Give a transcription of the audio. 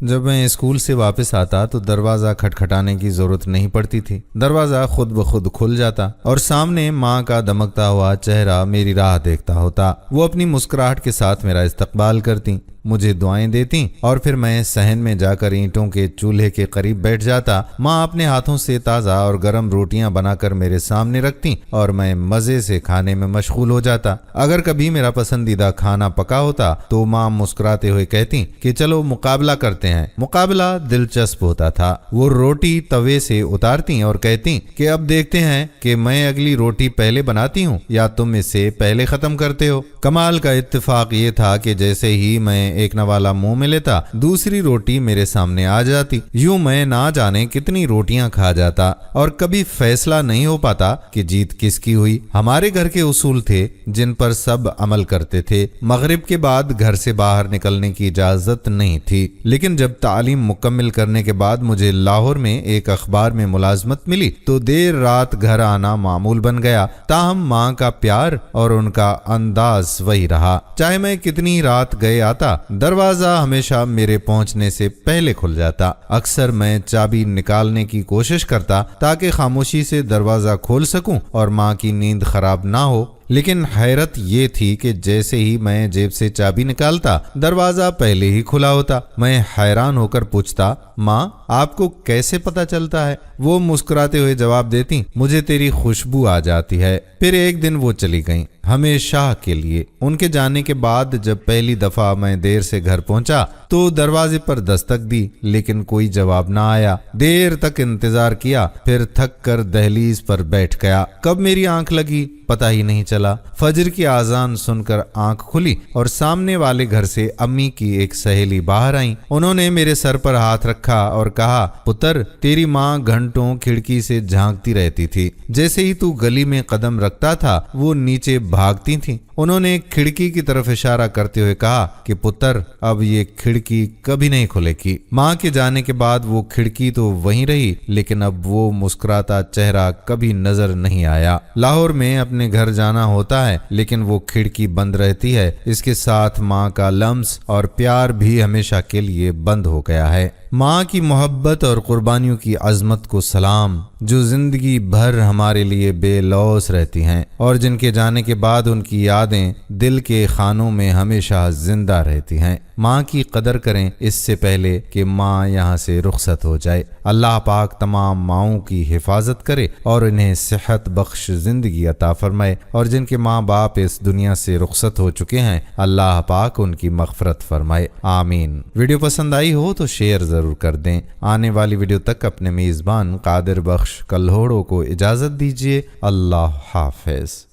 جب میں اسکول سے واپس آتا تو دروازہ کھٹکھٹانے کی ضرورت نہیں پڑتی تھی، دروازہ خود بخود کھل جاتا اور سامنے ماں کا دمکتا ہوا چہرہ میری راہ دیکھتا ہوتا۔ وہ اپنی مسکراہٹ کے ساتھ میرا استقبال کرتی، مجھے دعائیں دیتی اور پھر میں صحن میں جا کر اینٹوں کے چولہے کے قریب بیٹھ جاتا۔ ماں اپنے ہاتھوں سے تازہ اور گرم روٹیاں بنا کر میرے سامنے رکھتی اور میں مزے سے کھانے میں مشغول ہو جاتا۔ اگر کبھی میرا پسندیدہ کھانا پکا ہوتا تو ماں مسکراتے ہوئے کہتی کہ چلو مقابلہ کرتے ہیں۔ مقابلہ دلچسپ ہوتا تھا۔ وہ روٹی توے سے اتارتی اور کہتی کہ اب دیکھتے ہیں کہ میں اگلی روٹی پہلے بناتی ہوں یا تم اسے پہلے ختم کرتے ہو۔ کمال کا اتفاق یہ تھا کہ جیسے ہی میں ایک نوالا منہ میں لیتا دوسری روٹی میرے سامنے آ جاتی۔ یوں میں نہ جانے کتنی روٹیاں کھا جاتا اور کبھی فیصلہ نہیں ہو پاتا کہ جیت کس کی ہوئی۔ ہمارے گھر کے اصول تھے جن پر سب عمل کرتے تھے۔ مغرب کے بعد گھر سے باہر نکلنے کی اجازت نہیں تھی، لیکن جب تعلیم مکمل کرنے کے بعد مجھے لاہور میں ایک اخبار میں ملازمت ملی تو دیر رات گھر آنا معمول بن گیا۔ تاہم ماں کا پیار اور ان کا انداز وہی رہا۔ چاہے میں کتنی رات گئے آتا، دروازہ ہمیشہ میرے پہنچنے سے پہلے کھل جاتا۔ اکثر میں چابی نکالنے کی کوشش کرتا تاکہ خاموشی سے دروازہ کھول سکوں اور ماں کی نیند خراب نہ ہو، لیکن حیرت یہ تھی کہ جیسے ہی میں جیب سے چابی نکالتا دروازہ پہلے ہی کھلا ہوتا۔ میں حیران ہو کر پوچھتا، ماں آپ کو کیسے پتہ چلتا ہے؟ وہ مسکراتے ہوئے جواب دیتی، مجھے تیری خوشبو آ جاتی ہے۔ پھر ایک دن وہ چلی گئیں، ہمیشہ کے لیے۔ ان کے جانے کے بعد جب پہلی دفعہ میں دیر سے گھر پہنچا تو دروازے پر دستک دی، لیکن کوئی جواب نہ آیا۔ دیر تک انتظار کیا، پھر تھک کر دہلیز پر بیٹھ گیا۔ کب میری آنکھ لگی پتہ ہی نہیں چلا۔ فجر کی اذان سن کر آنکھ کھلی اور سامنے والے گھر سے امی کی ایک سہیلی باہر آئیں۔ انہوں نے میرے سر پر ہاتھ رکھا اور کہا، پتر تیری ماں گھنٹوں کھڑکی سے جھانکتی رہتی تھی، جیسے ہی تو گلی میں قدم رکھتا تھا وہ نیچے بھاگتی تھیں۔ انہوں نے کھڑکی کی طرف اشارہ کرتے ہوئے کہا کہ پتر اب یہ کھڑکی کبھی نہیں کھلے گی۔ ماں کے جانے کے بعد وہ کھڑکی تو وہیں رہی، لیکن اب وہ مسکراتا چہرہ کبھی نظر نہیں آیا۔ لاہور میں اپنے گھر جانا ہوتا ہے لیکن وہ کھڑکی بند رہتی ہے، اس کے ساتھ ماں کا لمس اور پیار بھی ہمیشہ کے لیے بند ہو گیا ہے۔ ماں کی محبت اور قربانیوں کی عظمت کو سلام، جو زندگی بھر ہمارے لیے بے لوث رہتی ہیں اور جن کے جانے کے بعد ان کی یادیں دل کے خانوں میں ہمیشہ زندہ رہتی ہیں۔ ماں کی قدر کریں اس سے پہلے کہ ماں یہاں سے رخصت ہو جائے۔ اللہ پاک تمام ماؤں کی حفاظت کرے اور انہیں صحت بخش زندگی عطا فرمائے، اور جن کے ماں باپ اس دنیا سے رخصت ہو چکے ہیں اللہ پاک ان کی مغفرت فرمائے، آمین۔ ویڈیو پسند آئی ہو تو شیئر ضرور کر دیں۔ آنے والی ویڈیو تک اپنے میزبان قادر بخش کلہوڑوں کو اجازت دیجیے۔ اللہ حافظ۔